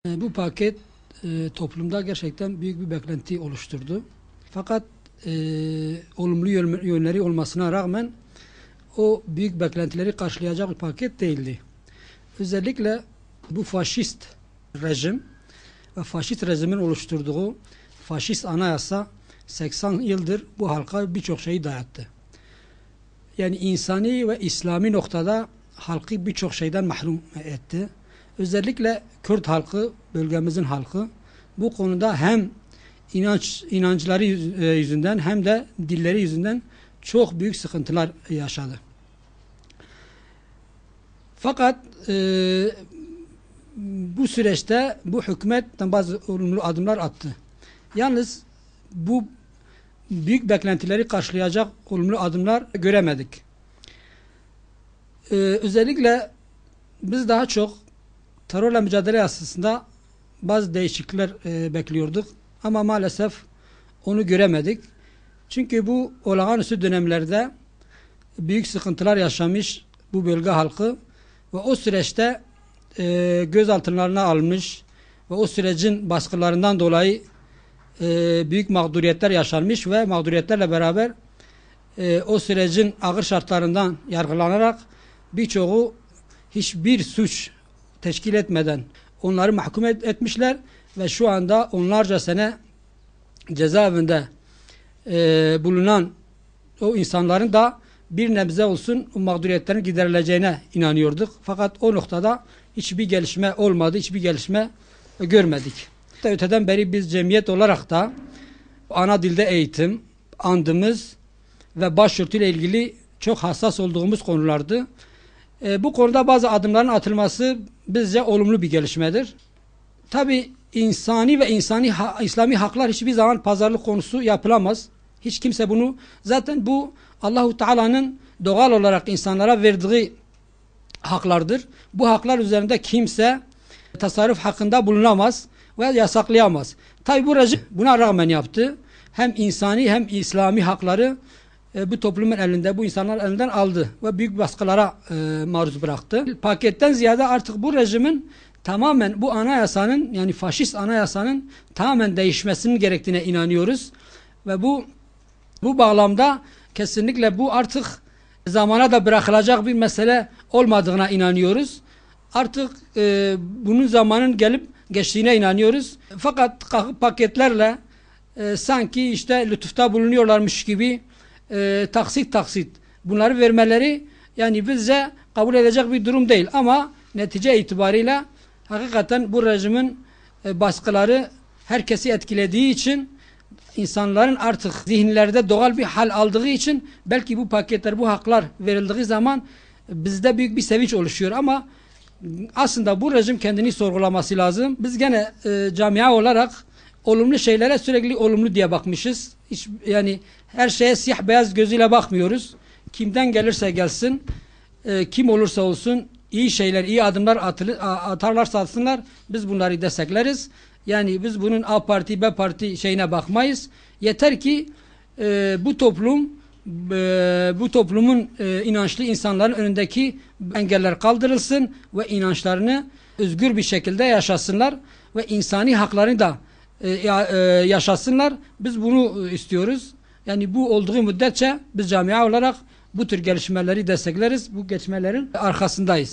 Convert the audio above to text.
Bu paket toplumda gerçekten büyük bir beklenti oluşturdu. Fakat olumlu yönleri olmasına rağmen o büyük beklentileri karşılayacak bir paket değildi. Özellikle bu faşist rejim ve faşist rejimin oluşturduğu faşist anayasa 80 yıldır bu halka birçok şeyi dayattı. Yani insani ve İslami noktada halkı birçok şeyden mahrum etti. Özellikle Kürt halkı, bölgemizin halkı bu konuda hem inançları yüzünden hem de dilleri yüzünden çok büyük sıkıntılar yaşadı. Fakat bu süreçte bu hükümetten bazı olumlu adımlar attı. Yalnız bu büyük beklentileri karşılayacak olumlu adımlar göremedik. Özellikle biz daha çok terörle mücadele yasasında bazı değişiklikler bekliyorduk. Ama maalesef onu göremedik. Çünkü bu olağanüstü dönemlerde büyük sıkıntılar yaşamış bu bölge halkı ve o süreçte gözaltılarına alınmış ve o sürecin baskılarından dolayı büyük mağduriyetler yaşanmış ve mağduriyetlerle beraber o sürecin ağır şartlarından yargılanarak birçoğu hiçbir suç teşkil etmeden onları mahkum etmişler ve şu anda onlarca sene cezaevinde bulunan o insanların da bir nebze olsun o mağduriyetlerin giderileceğine inanıyorduk. Fakat o noktada hiçbir gelişme olmadı, hiçbir gelişme görmedik. Öteden beri biz cemiyet olarak da ana dilde eğitim, andımız ve başörtüyle ilgili çok hassas olduğumuz konulardı. Bu konuda bazı adımların atılması bizce olumlu bir gelişmedir. Tabi insani ve İslami haklar hiçbir zaman pazarlık konusu yapılamaz. Hiç kimse bunu, zaten bu Allahu Teala'nın doğal olarak insanlara verdiği haklardır. Bu haklar üzerinde kimse tasarruf hakkında bulunamaz ve yasaklayamaz. Tabi bu rejim buna rağmen yaptı. Hem insani hem İslami hakları bu toplumun elinde, bu insanların elinden aldı ve büyük baskılara maruz bıraktı. Paketten ziyade artık bu rejimin tamamen bu anayasanın, yani faşist anayasanın tamamen değişmesinin gerektiğine inanıyoruz. Ve bu bağlamda kesinlikle bu artık zamana da bırakılacak bir mesele olmadığına inanıyoruz. Artık bunun zamanın gelip geçtiğine inanıyoruz. Fakat paketlerle sanki işte lütufta bulunuyorlarmış gibi taksit bunları vermeleri yani bizce kabul edecek bir durum değil. Ama netice itibariyle hakikaten bu rejimin baskıları herkesi etkilediği için, insanların artık zihinlerde doğal bir hal aldığı için belki bu paketler, bu haklar verildiği zaman bizde büyük bir sevinç oluşuyor. Ama aslında bu rejim kendini sorgulaması lazım. Biz gene camia olarak olumlu şeylere sürekli olumlu diye bakmışız. Yani her şeye siyah beyaz gözüyle bakmıyoruz. Kimden gelirse gelsin, kim olursa olsun iyi şeyler, iyi adımlar atarlarsa atsınlar, biz bunları destekleriz. Yani biz bunun A parti, B parti şeyine bakmayız. Yeter ki bu toplumun inançlı insanların önündeki engeller kaldırılsın ve inançlarını özgür bir şekilde yaşasınlar ve insani haklarını da yaşasınlar. Biz bunu istiyoruz. Yani bu olduğu müddetçe biz camia olarak bu tür gelişmeleri destekleriz. Bu gelişmelerin arkasındayız.